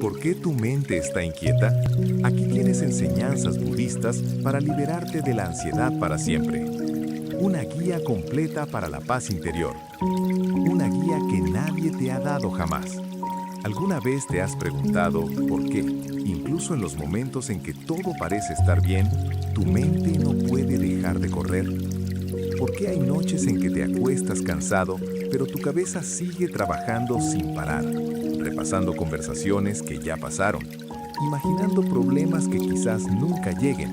¿Por qué tu mente está inquieta? Aquí tienes enseñanzas budistas para liberarte de la ansiedad para siempre. Una guía completa para la paz interior. Una guía que nadie te ha dado jamás. ¿Alguna vez te has preguntado por qué, incluso en los momentos en que todo parece estar bien, tu mente no puede dejar de correr? ¿Por qué hay noches en que te acuestas cansado, pero tu cabeza sigue trabajando sin parar, repasando conversaciones que ya pasaron, imaginando problemas que quizás nunca lleguen,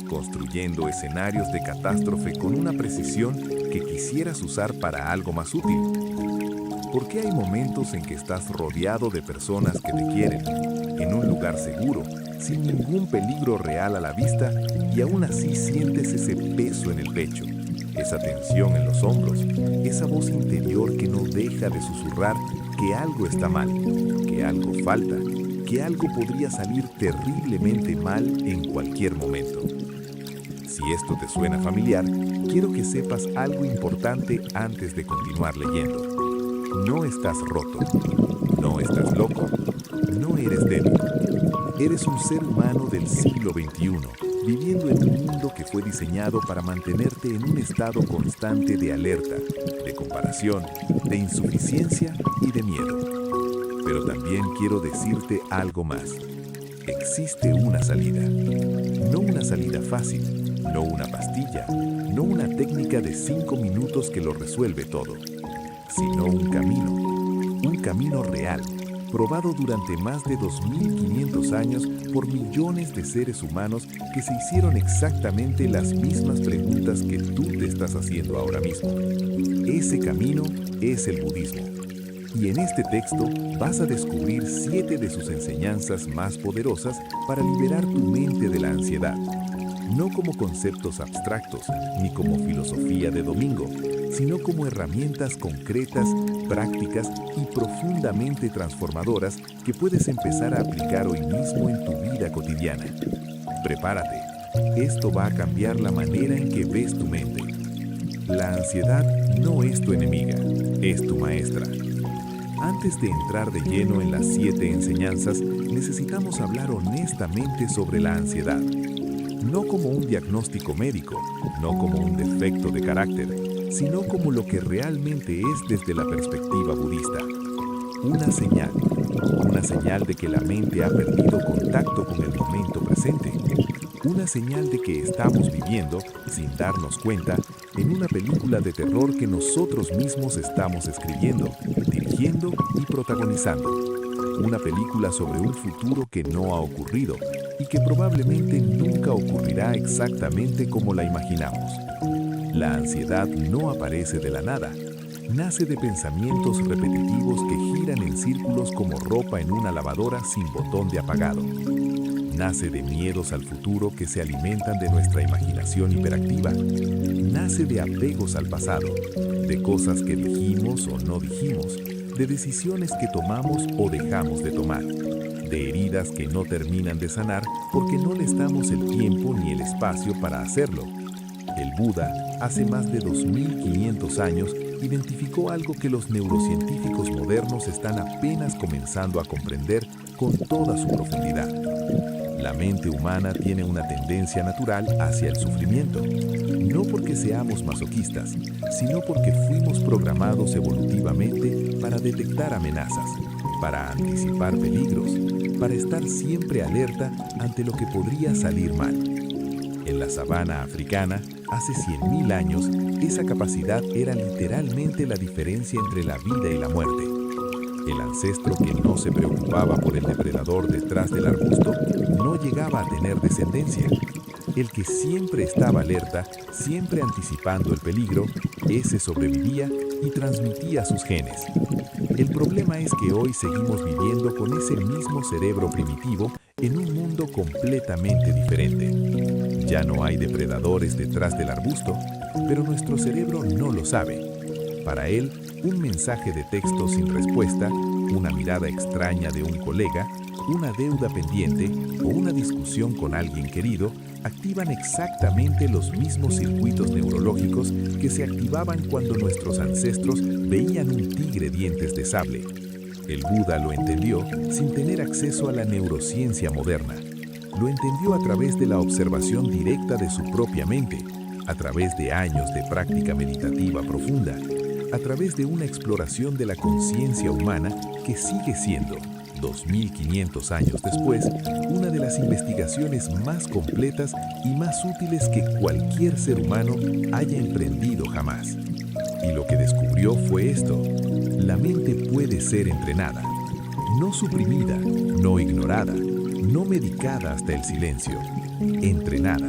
construyendo escenarios de catástrofe con una precisión que quisieras usar para algo más útil? ¿Por qué hay momentos en que estás rodeado de personas que te quieren, en un lugar seguro, sin ningún peligro real a la vista, y aún así sientes ese peso en el pecho, esa tensión en los hombros, esa voz interior que no deja de susurrar que algo está mal, que algo falta, que algo podría salir terriblemente mal en cualquier momento? Si esto te suena familiar, quiero que sepas algo importante antes de continuar leyendo. No estás roto, no estás loco, no eres débil. Eres un ser humano del siglo XXI, viviendo en un mundo que fue diseñado para mantenerte en un estado constante de alerta, de comparación, de insuficiencia y de miedo. Pero también quiero decirte algo más. Existe una salida. No una salida fácil, no una pastilla, no una técnica de 5 minutos que lo resuelve todo, sino un camino real, probado durante más de 2500 años por millones de seres humanos que se hicieron exactamente las mismas preguntas que tú te estás haciendo ahora mismo. Ese camino es el budismo. Y en este texto vas a descubrir 7 de sus enseñanzas más poderosas para liberar tu mente de la ansiedad. No como conceptos abstractos, ni como filosofía de domingo, sino como herramientas concretas, prácticas y profundamente transformadoras que puedes empezar a aplicar hoy mismo en tu vida cotidiana. Prepárate, esto va a cambiar la manera en que ves tu mente. La ansiedad no es tu enemiga, es tu maestra. Antes de entrar de lleno en las 7 enseñanzas, necesitamos hablar honestamente sobre la ansiedad. No como un diagnóstico médico, no como un defecto de carácter, sino como lo que realmente es desde la perspectiva budista. Una señal de que la mente ha perdido contacto con el momento presente. Una señal de que estamos viviendo, sin darnos cuenta, en una película de terror que nosotros mismos estamos escribiendo, dirigiendo y protagonizando. Una película sobre un futuro que no ha ocurrido y que probablemente nunca ocurrirá exactamente como la imaginamos. La ansiedad no aparece de la nada. Nace de pensamientos repetitivos que giran en círculos como ropa en una lavadora sin botón de apagado. Nace de miedos al futuro que se alimentan de nuestra imaginación hiperactiva. Nace de apegos al pasado, de cosas que dijimos o no dijimos, de decisiones que tomamos o dejamos de tomar, de heridas que no terminan de sanar porque no les damos el tiempo ni el espacio para hacerlo. El Buda, hace más de 2500 años, identificó algo que los neurocientíficos modernos están apenas comenzando a comprender con toda su profundidad. La mente humana tiene una tendencia natural hacia el sufrimiento, no porque seamos masoquistas, sino porque fuimos programados evolutivamente para detectar amenazas, para anticipar peligros, para estar siempre alerta ante lo que podría salir mal. En la sabana africana, hace 100.000 años, esa capacidad era literalmente la diferencia entre la vida y la muerte. El ancestro que no se preocupaba por el depredador detrás del arbusto no llegaba a tener descendencia. El que siempre estaba alerta, siempre anticipando el peligro, ese sobrevivía y transmitía sus genes. El problema es que hoy seguimos viviendo con ese mismo cerebro primitivo en un mundo completamente diferente. Ya no hay depredadores detrás del arbusto, pero nuestro cerebro no lo sabe. Para él, un mensaje de texto sin respuesta, una mirada extraña de un colega, una deuda pendiente o una discusión con alguien querido activan exactamente los mismos circuitos neurológicos que se activaban cuando nuestros ancestros veían un tigre dientes de sable. El Buda lo entendió sin tener acceso a la neurociencia moderna. Lo entendió a través de la observación directa de su propia mente, a través de años de práctica meditativa profunda, a través de una exploración de la conciencia humana que sigue siendo, 2500 años después, una de las investigaciones más completas y más útiles que cualquier ser humano haya emprendido jamás. Y lo que descubrió fue esto: la mente puede ser entrenada, no suprimida, no ignorada, no medicada hasta el silencio, entrenada,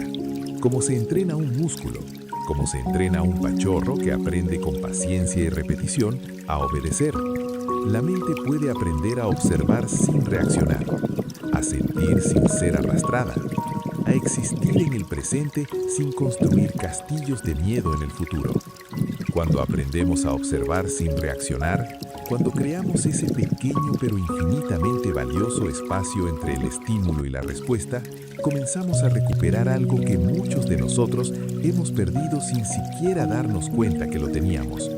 como se entrena un músculo, como se entrena un pachorro que aprende con paciencia y repetición a obedecer. La mente puede aprender a observar sin reaccionar, a sentir sin ser arrastrada, a existir en el presente sin construir castillos de miedo en el futuro. Cuando aprendemos a observar sin reaccionar, cuando creamos ese pequeño pero infinitamente valioso espacio entre el estímulo y la respuesta, comenzamos a recuperar algo que muchos de nosotros hemos perdido sin siquiera darnos cuenta que lo teníamos: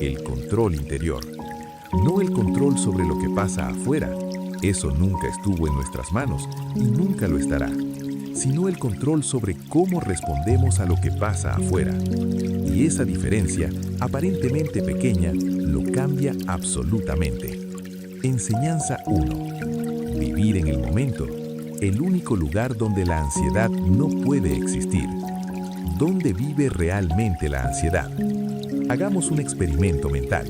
el control interior. No el control sobre lo que pasa afuera, eso nunca estuvo en nuestras manos y nunca lo estará, sino el control sobre cómo respondemos a lo que pasa afuera. Y esa diferencia, aparentemente pequeña, lo cambia absolutamente. Enseñanza 1. Vivir en el momento, el único lugar donde la ansiedad no puede existir. ¿Dónde vive realmente la ansiedad? Hagamos un experimento mental.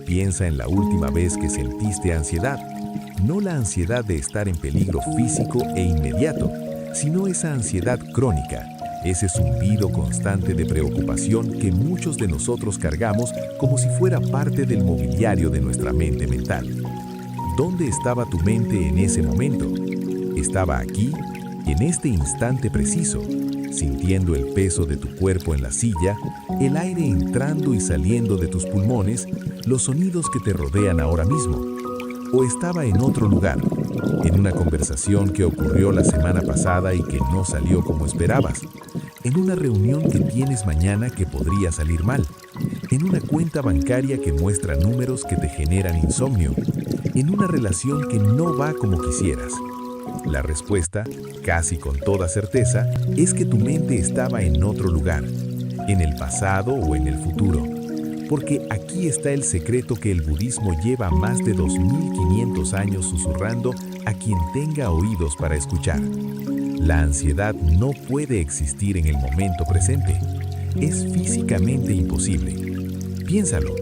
Piensa en la última vez que sentiste ansiedad, no la ansiedad de estar en peligro físico e inmediato, sino esa ansiedad crónica, ese zumbido constante de preocupación que muchos de nosotros cargamos como si fuera parte del mobiliario de nuestra mente mental. ¿Dónde estaba tu mente en ese momento? ¿Estaba aquí, en este instante preciso, sintiendo el peso de tu cuerpo en la silla, el aire entrando y saliendo de tus pulmones, los sonidos que te rodean ahora mismo? ¿O estaba en otro lugar, en una conversación que ocurrió la semana pasada y que no salió como esperabas, en una reunión que tienes mañana que podría salir mal, en una cuenta bancaria que muestra números que te generan insomnio, en una relación que no va como quisieras? La respuesta, casi con toda certeza, es que tu mente estaba en otro lugar, en el pasado o en el futuro. Porque aquí está el secreto que el budismo lleva más de 2500 años susurrando a quien tenga oídos para escuchar. La ansiedad no puede existir en el momento presente. Es físicamente imposible. Piénsalo.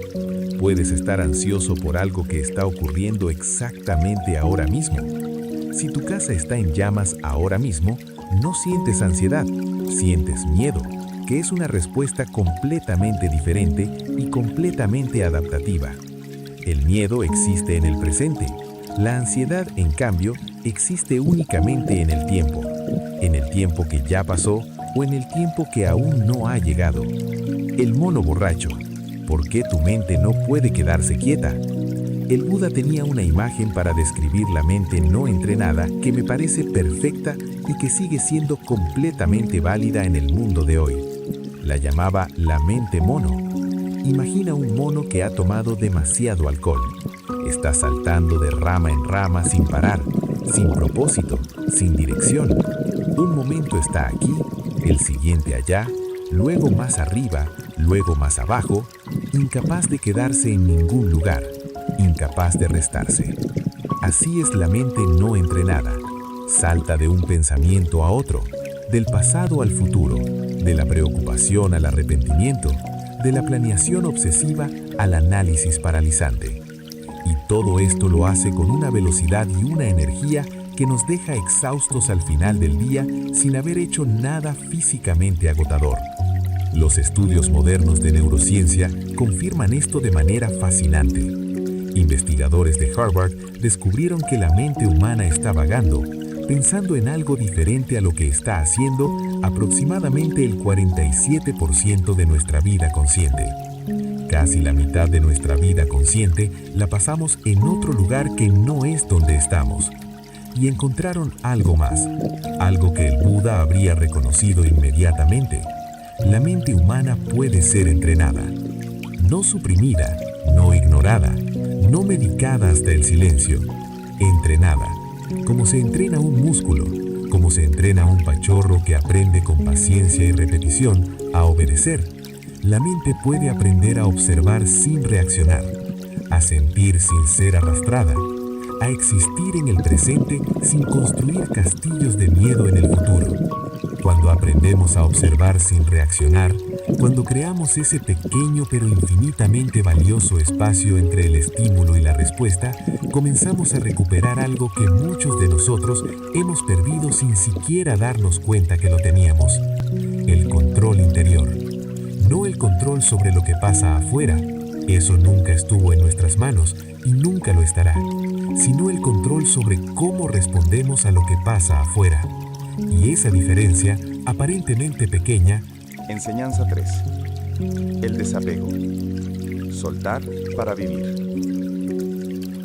Puedes estar ansioso por algo que está ocurriendo exactamente ahora mismo. Si tu casa está en llamas ahora mismo, no sientes ansiedad, sientes miedo, que es una respuesta completamente diferente y completamente adaptativa. El miedo existe en el presente. La ansiedad, en cambio, existe únicamente en el tiempo que ya pasó o en el tiempo que aún no ha llegado. El mono borracho. ¿Por qué tu mente no puede quedarse quieta? El Buda tenía una imagen para describir la mente no entrenada que me parece perfecta y que sigue siendo completamente válida en el mundo de hoy. La llamaba la mente mono. Imagina un mono que ha tomado demasiado alcohol. Está saltando de rama en rama sin parar, sin propósito, sin dirección. Un momento está aquí, el siguiente allá, luego más arriba, luego más abajo, incapaz de quedarse en ningún lugar, incapaz de restarse. Así es la mente no entrenada. Salta de un pensamiento a otro, del pasado al futuro, de la preocupación al arrepentimiento, de la planeación obsesiva al análisis paralizante. Y todo esto lo hace con una velocidad y una energía que nos deja exhaustos al final del día sin haber hecho nada físicamente agotador. Los estudios modernos de neurociencia confirman esto de manera fascinante. Investigadores de Harvard descubrieron que la mente humana está vagando, pensando en algo diferente a lo que está haciendo aproximadamente el 47% de nuestra vida consciente. Casi la mitad de nuestra vida consciente la pasamos en otro lugar que no es donde estamos. Y encontraron algo más, algo que el Buda habría reconocido inmediatamente. La mente humana puede ser entrenada, no suprimida, no ignorada, no medicada hasta el silencio, entrenada, como se entrena un músculo, como se entrena un pachorro que aprende con paciencia y repetición a obedecer. La mente puede aprender a observar sin reaccionar, a sentir sin ser arrastrada, a existir en el presente sin construir castillos de miedo en el futuro. Cuando aprendemos a observar sin reaccionar, cuando creamos ese pequeño pero infinitamente valioso espacio entre el estímulo y la respuesta, comenzamos a recuperar algo que muchos de nosotros hemos perdido sin siquiera darnos cuenta que lo teníamos: el control interior. No el control sobre lo que pasa afuera, eso nunca estuvo en nuestras manos y nunca lo estará, sino el control sobre cómo respondemos a lo que pasa afuera. Y esa diferencia, aparentemente pequeña. Enseñanza 3. El desapego. Soltar para vivir.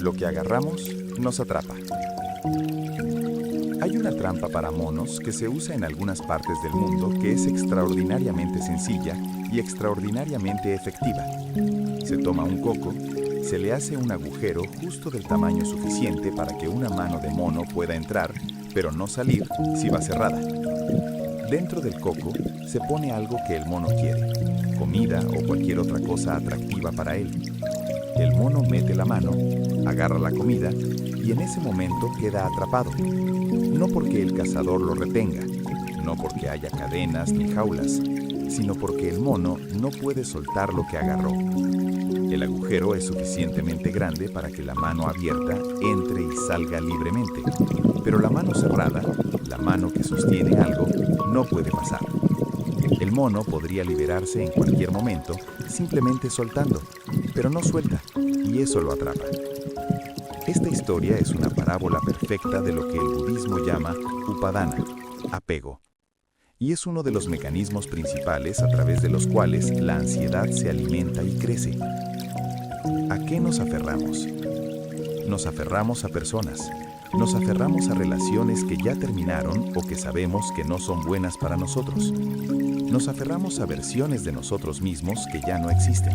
Lo que agarramos nos atrapa. Hay una trampa para monos que se usa en algunas partes del mundo que es extraordinariamente sencilla y extraordinariamente efectiva. Se toma un coco, se le hace un agujero justo del tamaño suficiente para que una mano de mono pueda entrar, pero no salir si va cerrada. Dentro del coco se pone algo que el mono quiere, comida o cualquier otra cosa atractiva para él. El mono mete la mano, agarra la comida y en ese momento queda atrapado. No porque el cazador lo retenga, no porque haya cadenas ni jaulas, sino porque el mono no puede soltar lo que agarró. El agujero es suficientemente grande para que la mano abierta entre y salga libremente, pero la mano cerrada, la mano que sostiene algo, no puede pasar. El mono podría liberarse en cualquier momento simplemente soltando, pero no suelta, y eso lo atrapa. Esta historia es una parábola perfecta de lo que el budismo llama upadana, apego, y es uno de los mecanismos principales a través de los cuales la ansiedad se alimenta y crece. ¿A qué nos aferramos? Nos aferramos a personas, nos aferramos a relaciones que ya terminaron o que sabemos que no son buenas para nosotros. Nos aferramos a versiones de nosotros mismos que ya no existen.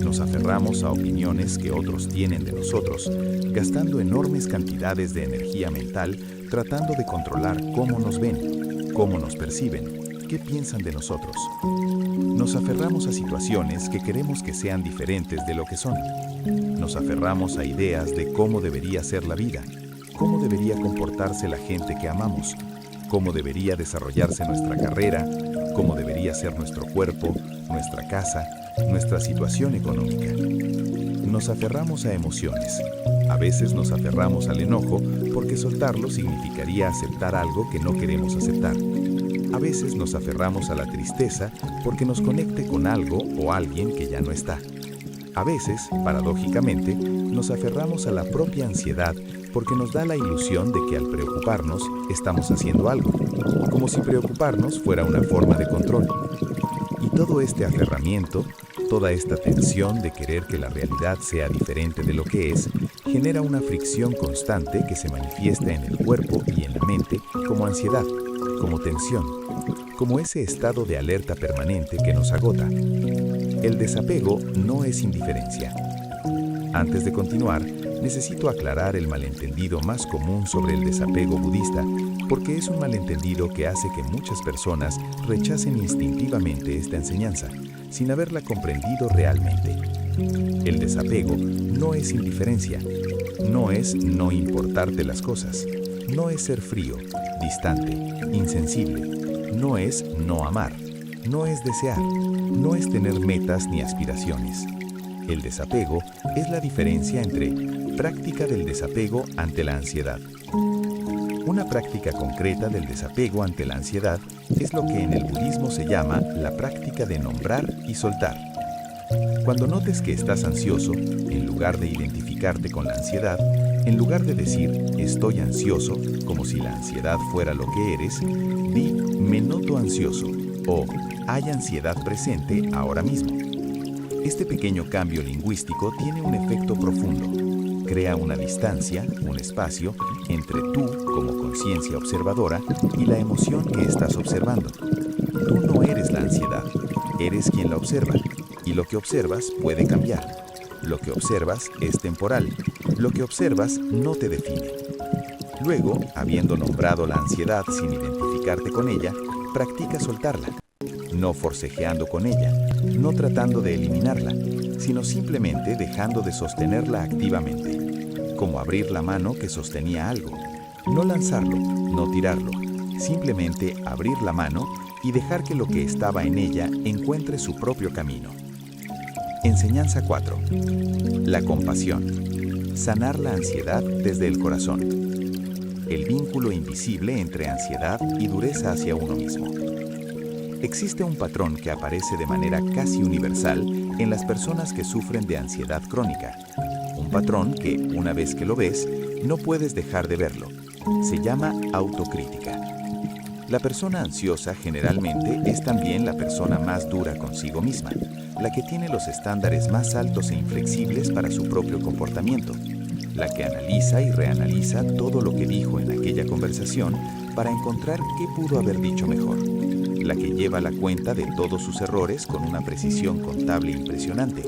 Nos aferramos a opiniones que otros tienen de nosotros, gastando enormes cantidades de energía mental tratando de controlar cómo nos ven, cómo nos perciben, qué piensan de nosotros. Nos aferramos a situaciones que queremos que sean diferentes de lo que son. Nos aferramos a ideas de cómo debería ser la vida, cómo debería comportarse la gente que amamos, cómo debería desarrollarse nuestra carrera, cómo debería ser nuestro cuerpo, nuestra casa, nuestra situación económica. Nos aferramos a emociones. A veces nos aferramos al enojo porque soltarlo significaría aceptar algo que no queremos aceptar. A veces nos aferramos a la tristeza porque nos conecte con algo o alguien que ya no está. A veces, paradójicamente, nos aferramos a la propia ansiedad porque nos da la ilusión de que al preocuparnos estamos haciendo algo, como si preocuparnos fuera una forma de control. Y todo este aferramiento, toda esta tensión de querer que la realidad sea diferente de lo que es, genera una fricción constante que se manifiesta en el cuerpo y en la mente como ansiedad, como tensión, como ese estado de alerta permanente que nos agota. El desapego no es indiferencia. Antes de continuar, necesito aclarar el malentendido más común sobre el desapego budista, porque es un malentendido que hace que muchas personas rechacen instintivamente esta enseñanza, sin haberla comprendido realmente. El desapego no es indiferencia, no es no importarte las cosas, no es ser frío, distante, insensible, no es no amar, no es desear, no es tener metas ni aspiraciones. El desapego es la diferencia entre práctica del desapego ante la ansiedad. Una práctica concreta del desapego ante la ansiedad es lo que en el budismo se llama la práctica de nombrar y soltar. Cuando notes que estás ansioso, en lugar de identificarte con la ansiedad, en lugar de decir estoy ansioso, como si la ansiedad fuera lo que eres, di me noto ansioso o hay ansiedad presente ahora mismo. Este pequeño cambio lingüístico tiene un efecto profundo. Crea una distancia, un espacio, entre tú, como conciencia observadora, y la emoción que estás observando. Tú no eres la ansiedad, eres quien la observa, y lo que observas puede cambiar. Lo que observas es temporal. Lo que observas no te define. Luego, habiendo nombrado la ansiedad sin identificarte con ella, practica soltarla. No forcejeando con ella, no tratando de eliminarla, sino simplemente dejando de sostenerla activamente. Como abrir la mano que sostenía algo. No lanzarlo, no tirarlo. Simplemente abrir la mano y dejar que lo que estaba en ella encuentre su propio camino. Enseñanza 4. La compasión. Sanar la ansiedad desde el corazón. El vínculo invisible entre ansiedad y dureza hacia uno mismo. Existe un patrón que aparece de manera casi universal en las personas que sufren de ansiedad crónica. Un patrón que, una vez que lo ves, no puedes dejar de verlo. Se llama autocrítica. La persona ansiosa generalmente es también la persona más dura consigo misma, la que tiene los estándares más altos e inflexibles para su propio comportamiento, la que analiza y reanaliza todo lo que dijo en aquella conversación para encontrar qué pudo haber dicho mejor, la que lleva la cuenta de todos sus errores con una precisión contable impresionante,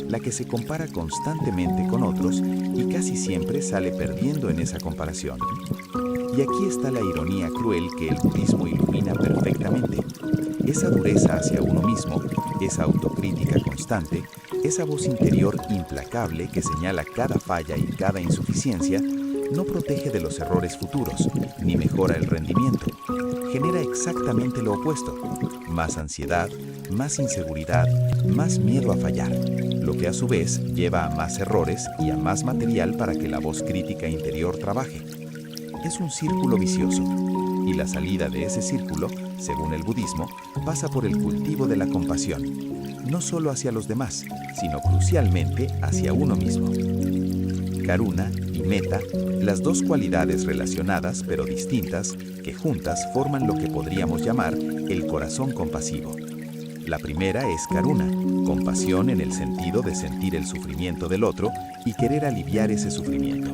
la que se compara constantemente con otros y casi siempre sale perdiendo en esa comparación. Y aquí está la ironía cruel que el budismo ilumina perfectamente. Esa dureza hacia uno mismo, esa autocrítica constante, esa voz interior implacable que señala cada falla y cada insuficiencia, no protege de los errores futuros, ni mejora el rendimiento. Genera exactamente lo opuesto: más ansiedad, más inseguridad, más miedo a fallar, lo que a su vez lleva a más errores y a más material para que la voz crítica interior trabaje. Es un círculo vicioso, y la salida de ese círculo, según el budismo, pasa por el cultivo de la compasión, no solo hacia los demás, sino crucialmente hacia uno mismo. Karuna y metta, las dos cualidades relacionadas pero distintas, que juntas forman lo que podríamos llamar el corazón compasivo. La primera es karuna, compasión en el sentido de sentir el sufrimiento del otro y querer aliviar ese sufrimiento.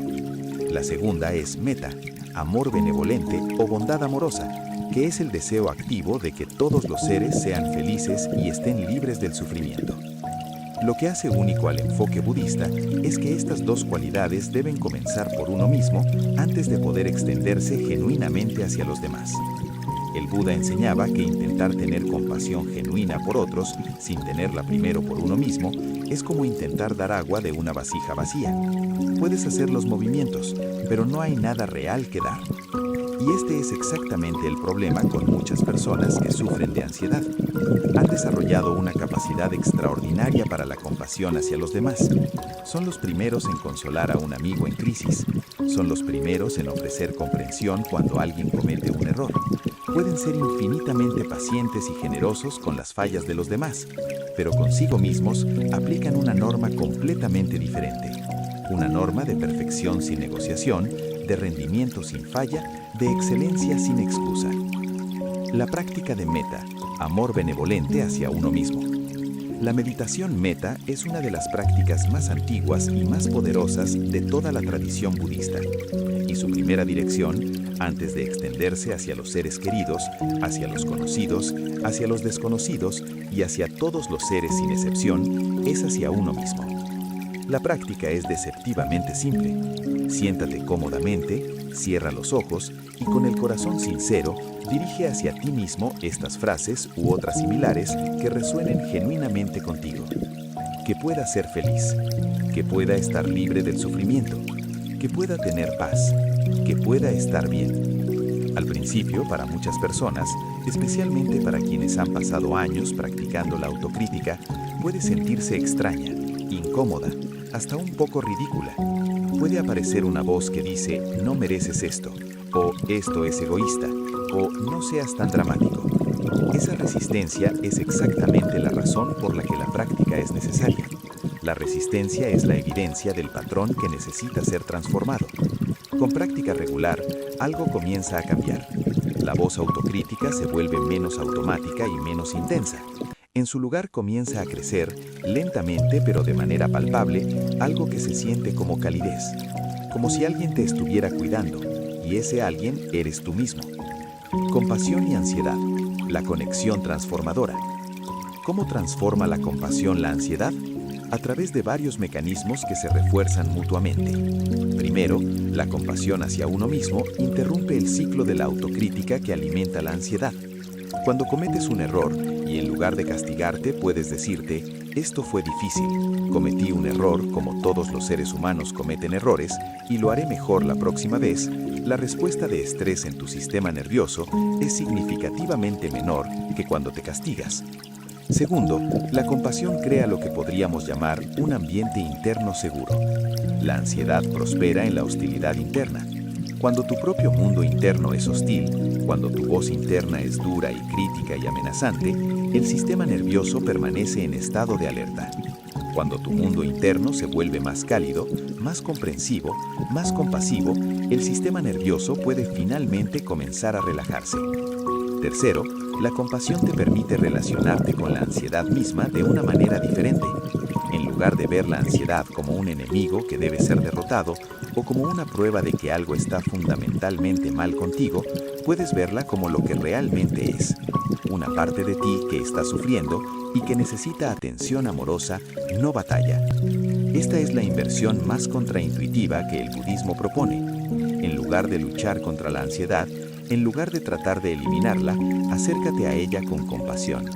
La segunda es metta, amor benevolente o bondad amorosa, que es el deseo activo de que todos los seres sean felices y estén libres del sufrimiento. Lo que hace único al enfoque budista es que estas dos cualidades deben comenzar por uno mismo antes de poder extenderse genuinamente hacia los demás. El Buda enseñaba que intentar tener compasión genuina por otros, sin tenerla primero por uno mismo, es como intentar dar agua de una vasija vacía. Puedes hacer los movimientos, pero no hay nada real que dar. Y este es exactamente el problema con muchas personas que sufren de ansiedad. Han desarrollado una capacidad extraordinaria para la compasión hacia los demás. Son los primeros en consolar a un amigo en crisis. Son los primeros en ofrecer comprensión cuando alguien comete un error. Pueden ser infinitamente pacientes y generosos con las fallas de los demás, pero consigo mismos aplican una norma completamente diferente. Una norma de perfección sin negociación, de rendimiento sin falla, de excelencia sin excusa. La práctica de metta, amor benevolente hacia uno mismo. La meditación metta es una de las prácticas más antiguas y más poderosas de toda la tradición budista. Y su primera dirección, antes de extenderse hacia los seres queridos, hacia los conocidos, hacia los desconocidos y hacia todos los seres sin excepción, es hacia uno mismo. La práctica es deceptivamente simple. Siéntate cómodamente, cierra los ojos y con el corazón sincero dirige hacia ti mismo estas frases u otras similares que resuenen genuinamente contigo. Que pueda ser feliz, que pueda estar libre del sufrimiento, que pueda tener paz, que pueda estar bien. Al principio, para muchas personas, especialmente para quienes han pasado años practicando la autocrítica, puede sentirse extraña, incómoda, hasta un poco ridícula. Puede aparecer una voz que dice, no mereces esto, o esto es egoísta, o no seas tan dramático. Esa resistencia es exactamente la razón por la que la práctica es necesaria. La resistencia es la evidencia del patrón que necesita ser transformado. Con práctica regular, algo comienza a cambiar. La voz autocrítica se vuelve menos automática y menos intensa. En su lugar comienza a crecer, lentamente pero de manera palpable, algo que se siente como calidez. Como si alguien te estuviera cuidando, y ese alguien eres tú mismo. Compasión y ansiedad, la conexión transformadora. ¿Cómo transforma la compasión la ansiedad? a través de varios mecanismos que se refuerzan mutuamente. Primero, la compasión hacia uno mismo interrumpe el ciclo de la autocrítica que alimenta la ansiedad. Cuando cometes un error y en lugar de castigarte puedes decirte, esto fue difícil, cometí un error como todos los seres humanos cometen errores y lo haré mejor la próxima vez, la respuesta de estrés en tu sistema nervioso es significativamente menor que cuando te castigas. Segundo, la compasión crea lo que podríamos llamar un ambiente interno seguro. La ansiedad prospera en la hostilidad interna. Cuando tu propio mundo interno es hostil, cuando tu voz interna es dura y crítica y amenazante, el sistema nervioso permanece en estado de alerta. Cuando tu mundo interno se vuelve más cálido, más comprensivo, más compasivo, el sistema nervioso puede finalmente comenzar a relajarse. Tercero, la compasión te permite relacionarte con la ansiedad misma de una manera diferente. En lugar de ver la ansiedad como un enemigo que debe ser derrotado o como una prueba de que algo está fundamentalmente mal contigo, puedes verla como lo que realmente es, una parte de ti que está sufriendo y que necesita atención amorosa, no batalla. Esta es la inversión más contraintuitiva que el budismo propone. En lugar de luchar contra la ansiedad, en lugar de tratar de eliminarla, acércate a ella con compasión.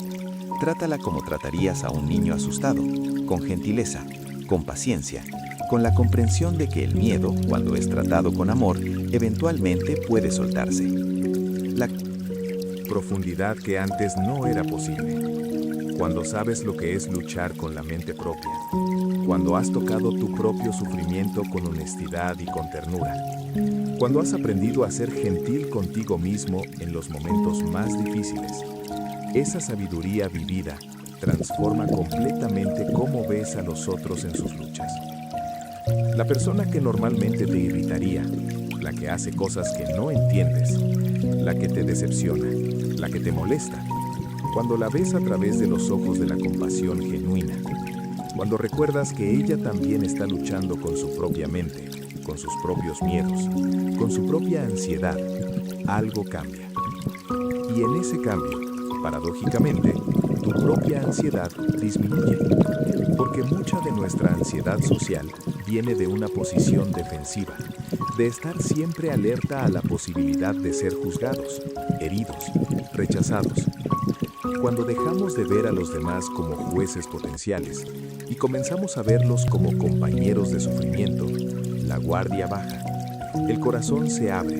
Trátala como tratarías a un niño asustado, con gentileza, con paciencia, con la comprensión de que el miedo, cuando es tratado con amor, eventualmente puede soltarse. La Profundidad que antes no era posible. Cuando sabes lo que es luchar con la mente propia. Cuando has tocado tu propio sufrimiento con honestidad y con ternura. Cuando has aprendido a ser gentil contigo mismo en los momentos más difíciles. Esa sabiduría vivida transforma completamente cómo ves a los otros en sus luchas. La persona que normalmente te irritaría, la que hace cosas que no entiendes, la que te decepciona, la que te molesta, cuando la ves a través de los ojos de la compasión genuina, cuando recuerdas que ella también está luchando con su propia mente, con sus propios miedos, con su propia ansiedad, algo cambia. Y en ese cambio, paradójicamente, tu propia ansiedad disminuye, porque mucha de nuestra ansiedad social viene de una posición defensiva, de estar siempre alerta a la posibilidad de ser juzgados, heridos, rechazados. Cuando dejamos de ver a los demás como jueces potenciales y comenzamos a verlos como compañeros de sufrimiento, la guardia baja, el corazón se abre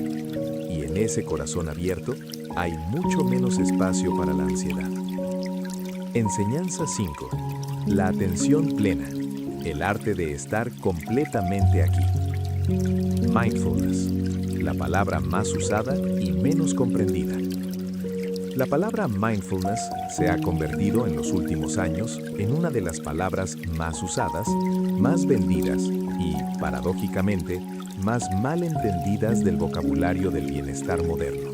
y en ese corazón abierto hay mucho menos espacio para la ansiedad. Enseñanza 5. La atención plena, el arte de estar completamente aquí. Mindfulness, la palabra más usada y menos comprendida. La palabra mindfulness se ha convertido en los últimos años en una de las palabras más usadas, más vendidas y, paradójicamente, más mal entendidas del vocabulario del bienestar moderno.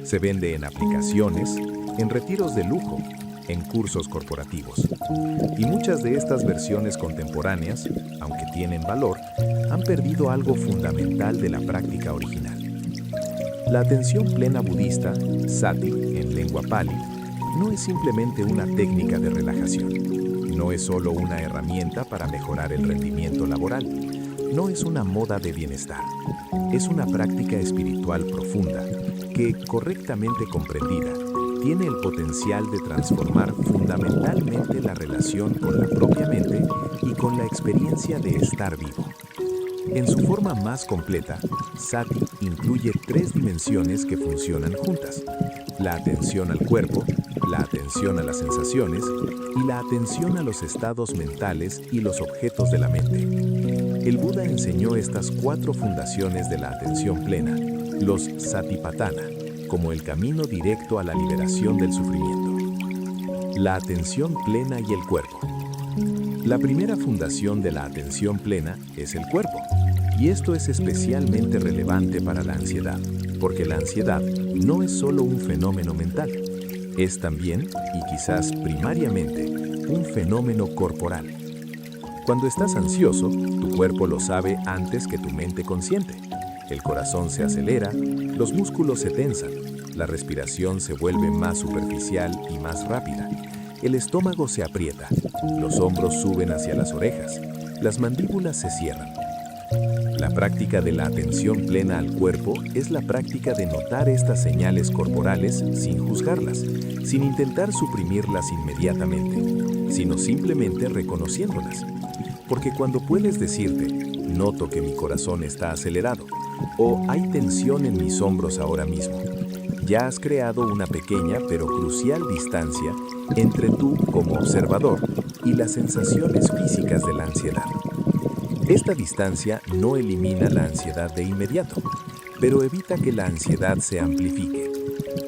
Se vende en aplicaciones, en retiros de lujo, en cursos corporativos. Y muchas de estas versiones contemporáneas, aunque tienen valor, han perdido algo fundamental de la práctica original. La atención plena budista, sati en lengua pali, no es simplemente una técnica de relajación. No es solo una herramienta para mejorar el rendimiento laboral. No es una moda de bienestar. Es una práctica espiritual profunda que, correctamente comprendida, tiene el potencial de transformar fundamentalmente la relación con la propia mente y con la experiencia de estar vivo. En su forma más completa, Sati incluye 3 dimensiones que funcionan juntas: la atención al cuerpo, la atención a las sensaciones y la atención a los estados mentales y los objetos de la mente. El Buda enseñó estas 4 fundaciones de la atención plena, los Satipatthana, como el camino directo a la liberación del sufrimiento. La atención plena y el cuerpo. La primera fundación de la atención plena es el cuerpo, y esto es especialmente relevante para la ansiedad, porque la ansiedad no es solo un fenómeno mental, es también, y quizás primariamente, un fenómeno corporal. Cuando estás ansioso, tu cuerpo lo sabe antes que tu mente consciente. El corazón se acelera, los músculos se tensan, la respiración se vuelve más superficial y más rápida, El estómago se aprieta, los hombros suben hacia las orejas, las mandíbulas se cierran. La práctica de la atención plena al cuerpo es la práctica de notar estas señales corporales sin juzgarlas, sin intentar suprimirlas inmediatamente, sino simplemente reconociéndolas. Porque cuando puedes decirte, noto que mi corazón está acelerado, o hay tensión en mis hombros ahora mismo, ya has creado una pequeña pero crucial distancia entre tú como observador y las sensaciones físicas de la ansiedad. Esta distancia no elimina la ansiedad de inmediato, pero evita que la ansiedad se amplifique,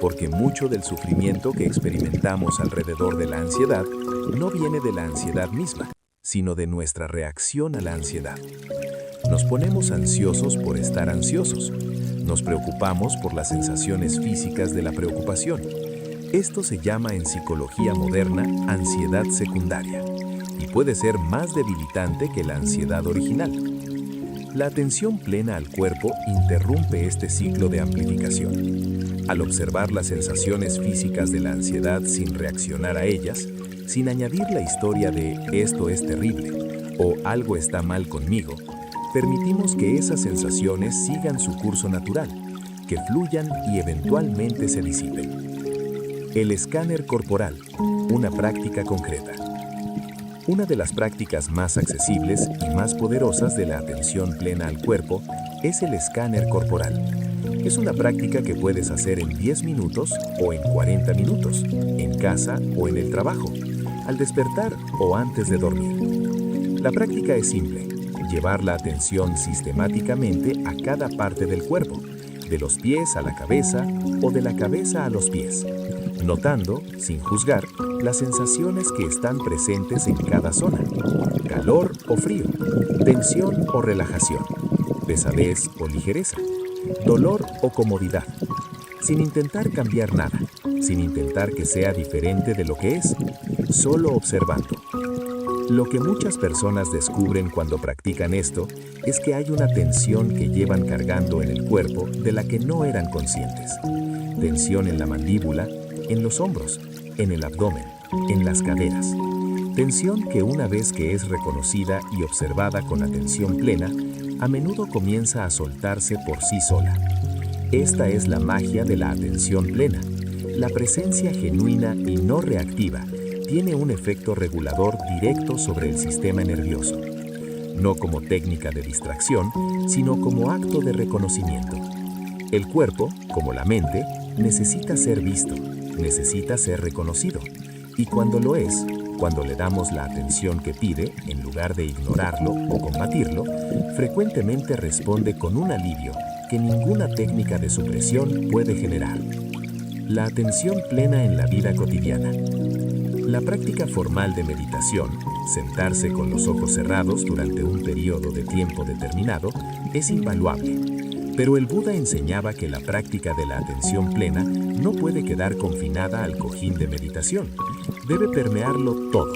porque mucho del sufrimiento que experimentamos alrededor de la ansiedad no viene de la ansiedad misma, sino de nuestra reacción a la ansiedad. Nos ponemos ansiosos por estar ansiosos. Nos preocupamos por las sensaciones físicas de la preocupación. Esto se llama en psicología moderna ansiedad secundaria y puede ser más debilitante que la ansiedad original. La atención plena al cuerpo interrumpe este ciclo de amplificación. Al observar las sensaciones físicas de la ansiedad sin reaccionar a ellas, sin añadir la historia de esto es terrible o algo está mal conmigo, permitimos que esas sensaciones sigan su curso natural, que fluyan y eventualmente se disipen. El escáner corporal, una práctica concreta. Una de las prácticas más accesibles y más poderosas de la atención plena al cuerpo es el escáner corporal. Es una práctica que puedes hacer en 10 minutos o en 40 minutos, en casa o en el trabajo, al despertar o antes de dormir. La práctica es simple. Llevar la atención sistemáticamente a cada parte del cuerpo, de los pies a la cabeza o de la cabeza a los pies, notando, sin juzgar, las sensaciones que están presentes en cada zona, calor o frío, tensión o relajación, pesadez o ligereza, dolor o comodidad, sin intentar cambiar nada, sin intentar que sea diferente de lo que es, solo observando. Lo que muchas personas descubren cuando practican esto es que hay una tensión que llevan cargando en el cuerpo de la que no eran conscientes. Tensión en la mandíbula, en los hombros, en el abdomen, en las caderas. Tensión que una vez que es reconocida y observada con atención plena, a menudo comienza a soltarse por sí sola. Esta es la magia de la atención plena. La presencia genuina y no reactiva tiene un efecto regulador directo sobre el sistema nervioso, no como técnica de distracción, sino como acto de reconocimiento. El cuerpo, como la mente, necesita ser visto, necesita ser reconocido, y cuando lo es, cuando le damos la atención que pide, en lugar de ignorarlo o combatirlo, frecuentemente responde con un alivio que ninguna técnica de supresión puede generar. La atención plena en la vida cotidiana. La práctica formal de meditación, sentarse con los ojos cerrados durante un periodo de tiempo determinado, es invaluable. Pero el Buda enseñaba que la práctica de la atención plena no puede quedar confinada al cojín de meditación. Debe permearlo todo.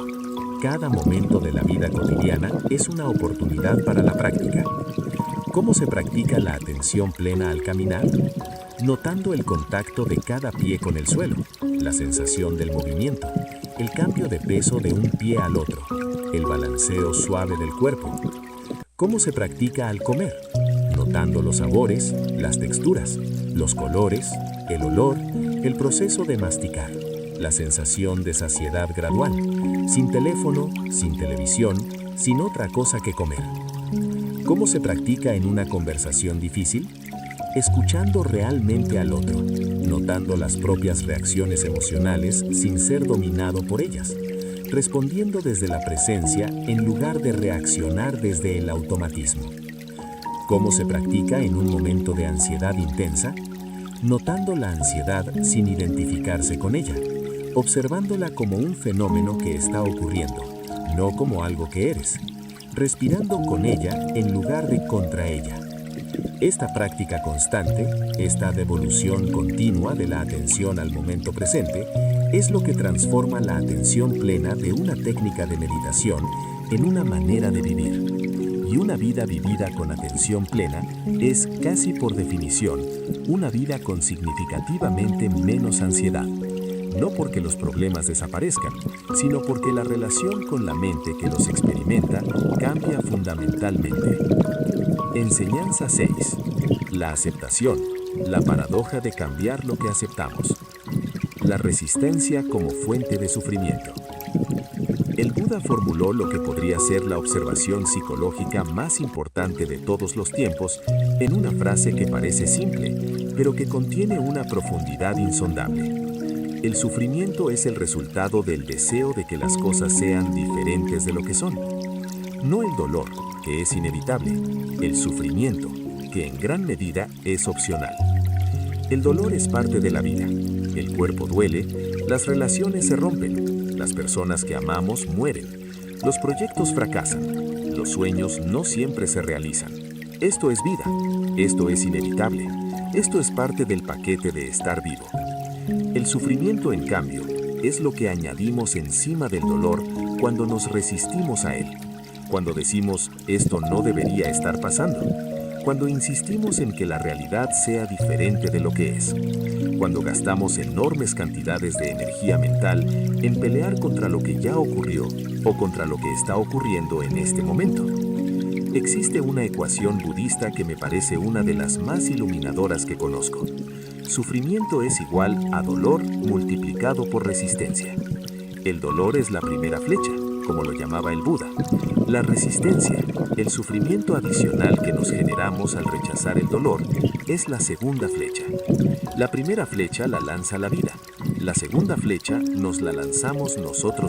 Cada momento de la vida cotidiana es una oportunidad para la práctica. ¿Cómo se practica la atención plena al caminar? Notando el contacto de cada pie con el suelo, la sensación del movimiento, el cambio de peso de un pie al otro, el balanceo suave del cuerpo. ¿Cómo se practica al comer? Notando los sabores, las texturas, los colores, el olor, el proceso de masticar, la sensación de saciedad gradual, sin teléfono, sin televisión, sin otra cosa que comer. ¿Cómo se practica en una conversación difícil? Escuchando realmente al otro, notando las propias reacciones emocionales sin ser dominado por ellas, respondiendo desde la presencia en lugar de reaccionar desde el automatismo. ¿Cómo se practica en un momento de ansiedad intensa? Notando la ansiedad sin identificarse con ella, observándola como un fenómeno que está ocurriendo, no como algo que eres, respirando con ella en lugar de contra ella. Esta práctica constante, esta devolución continua de la atención al momento presente, es lo que transforma la atención plena de una técnica de meditación en una manera de vivir. Y una vida vivida con atención plena es, casi por definición, una vida con significativamente menos ansiedad, no porque los problemas desaparezcan, sino porque la relación con la mente que los experimenta cambia fundamentalmente. Enseñanza 6. La aceptación, la paradoja de cambiar lo que aceptamos. La resistencia como fuente de sufrimiento. El Buda formuló lo que podría ser la observación psicológica más importante de todos los tiempos en una frase que parece simple, pero que contiene una profundidad insondable. El sufrimiento es el resultado del deseo de que las cosas sean diferentes de lo que son. No el dolor, que es inevitable, el sufrimiento, que en gran medida es opcional. El dolor es parte de la vida. El cuerpo duele, las relaciones se rompen, las personas que amamos mueren, los proyectos fracasan, los sueños no siempre se realizan. Esto es vida, esto es inevitable, esto es parte del paquete de estar vivo. El sufrimiento, en cambio, es lo que añadimos encima del dolor cuando nos resistimos a él, cuando decimos esto no debería estar pasando, cuando insistimos en que la realidad sea diferente de lo que es, cuando gastamos enormes cantidades de energía mental en pelear contra lo que ya ocurrió o contra lo que está ocurriendo en este momento. Existe una ecuación budista que me parece una de las más iluminadoras que conozco. Sufrimiento es igual a dolor multiplicado por resistencia. El dolor es la primera flecha, como lo llamaba el Buda. La resistencia, el sufrimiento adicional que nos generamos al rechazar el dolor, es la segunda flecha. La primera flecha la lanza la vida. La segunda flecha nos la lanzamos nosotros